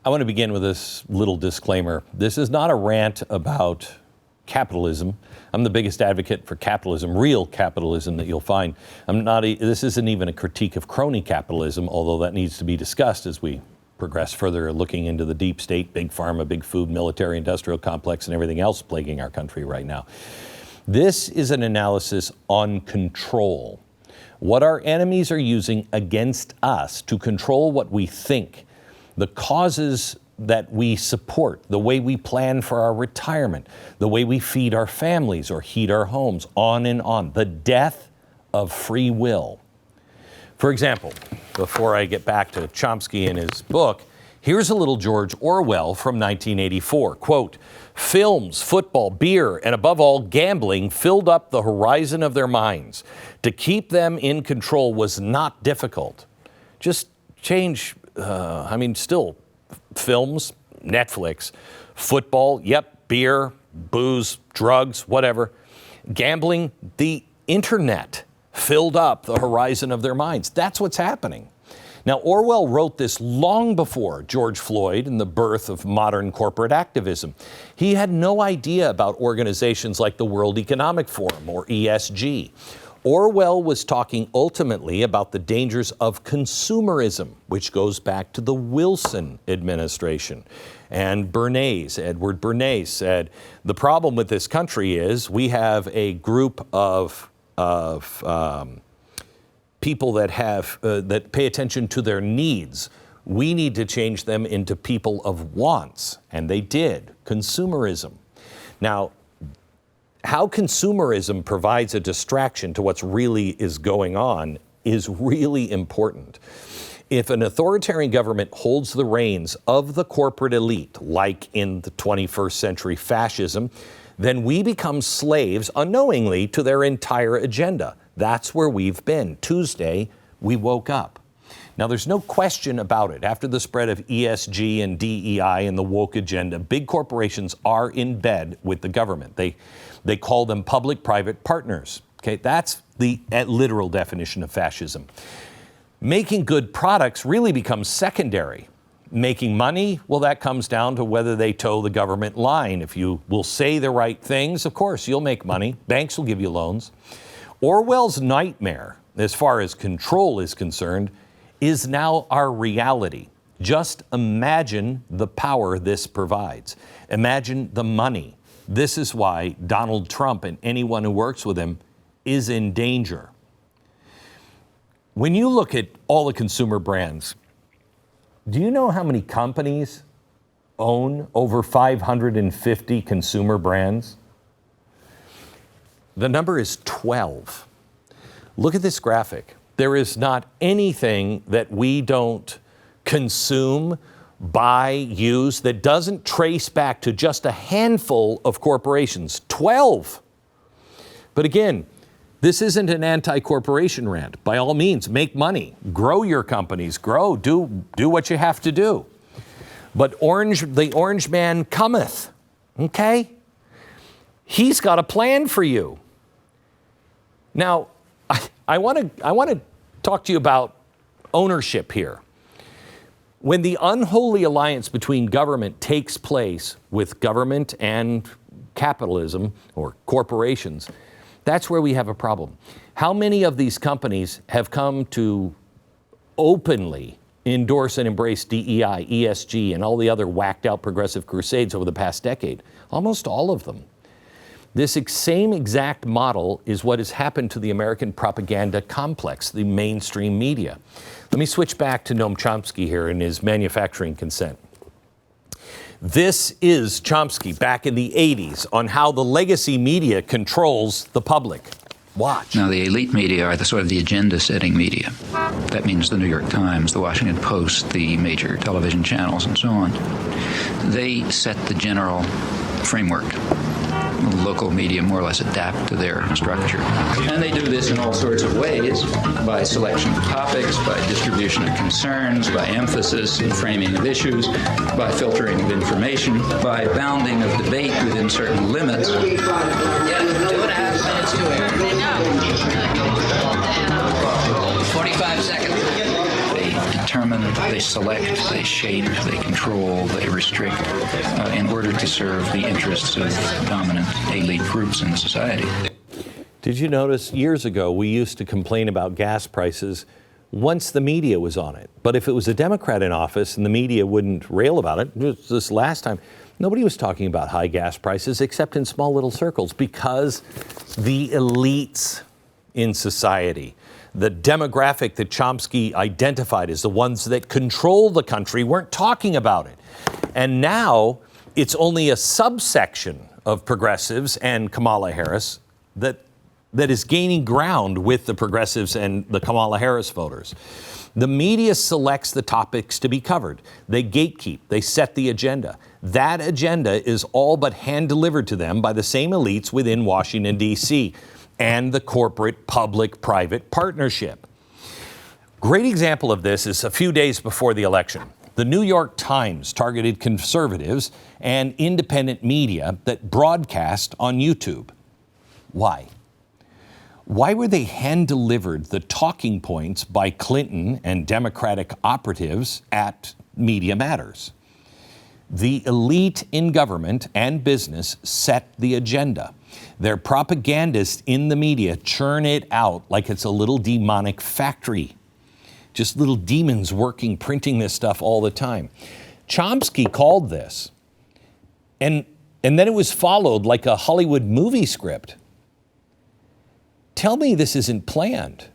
I want to begin with this little disclaimer. This is not a rant about capitalism. I'm the biggest advocate for capitalism, real capitalism that you'll find. This isn't even a critique of crony capitalism, although that needs to be discussed as we progress further, looking into the deep state, big pharma, big food, military, industrial complex, and everything else plaguing our country right now. This is an analysis on control. What our enemies are using against us to control what we think, the causes that we support, the way we plan for our retirement, the way we feed our families or heat our homes, on and on. The death of free will. For example, before I get back to Chomsky and his book, here's a little George Orwell from 1984. Quote, "Films, football, beer, and above all, gambling filled up the horizon of their minds. To keep them in control was not difficult." Just change, still films, Netflix, football, beer, booze, drugs, whatever. Gambling, the internet filled up the horizon of their minds. That's what's happening. Now, Orwell wrote this long before George Floyd and the birth of modern corporate activism. He had no idea about organizations like the World Economic Forum or ESG. Orwell was talking ultimately about the dangers of consumerism, which goes back to the Wilson administration. And Edward Bernays said, the problem with this country is we have a group of people that pay attention to their needs. We need to change them into people of wants, and they did. Consumerism. Now, how consumerism provides a distraction to what's really is going on is really important. If an authoritarian government holds the reins of the corporate elite, like in the 21st century fascism, then we become slaves unknowingly to their entire agenda. That's where we've been. Tuesday, we woke up. Now, there's no question about it. After the spread of ESG and DEI and the woke agenda, big corporations are in bed with the government. They call them public-private partners. Okay, that's the literal definition of fascism. Making good products really becomes secondary. Making money, well, that comes down to whether they toe the government line. If you will say the right things, of course, you'll make money. Banks will give you loans. Orwell's nightmare, as far as control is concerned, is now our reality. Just imagine the power this provides. Imagine the money. This is why Donald Trump and anyone who works with him is in danger. When you look at all the consumer brands, do you know how many companies own over 550 consumer brands? The number is 12. Look at this graphic. There is not anything that we don't consume, buy, use that doesn't trace back to just a handful of corporations. 12. But again, this isn't an anti-corporation rant. By all means, make money, grow your companies, do what you have to do. But the orange man cometh, okay? He's got a plan for you. Now, I want to talk to you about ownership here. When the unholy alliance between government takes place with government and capitalism or corporations, that's where we have a problem. How many of these companies have come to openly endorse and embrace DEI, ESG, and all the other whacked out progressive crusades over the past decade? Almost all of them. This same exact model is what has happened to the American propaganda complex, the mainstream media. Let me switch back to Noam Chomsky here in his Manufacturing Consent. This is Chomsky back in the 80s on how the legacy media controls the public. Watch. Now, the elite media are the agenda-setting media. That means the New York Times, the Washington Post, the major television channels, and so on. They set the general framework. Local media more or less adapt to their structure. And they do this in all sorts of ways, by selection of topics, by distribution of concerns, by emphasis and framing of issues, by filtering of information, by bounding of debate within certain limits. 2.5 minutes to air. 45 seconds. They determine, they select, they shape, they control, they restrict in order to serve the interests of dominant elite groups in the society. Did you notice years ago we used to complain about gas prices once the media was on it? But if it was a Democrat in office and the media wouldn't rail about it, this last time, nobody was talking about high gas prices except in small little circles because the elites in society, the demographic that Chomsky identified as the ones that control the country, weren't talking about it. And now it's only a subsection of progressives and Kamala Harris that is gaining ground with the progressives and the Kamala Harris voters. The media selects the topics to be covered. They gatekeep. They set the agenda. That agenda is all but hand-delivered to them by the same elites within Washington, D.C. and the corporate public-private partnership. Great example of this is a few days before the election. The New York Times targeted conservatives and independent media that broadcast on YouTube. Why? Why were they hand-delivered the talking points by Clinton and Democratic operatives at Media Matters? The elite in government and business set the agenda. Their propagandists in the media churn it out like it's a little demonic factory. Just little demons working, printing this stuff all the time. Chomsky called this, and then it was followed like a Hollywood movie script. Tell me this isn't planned.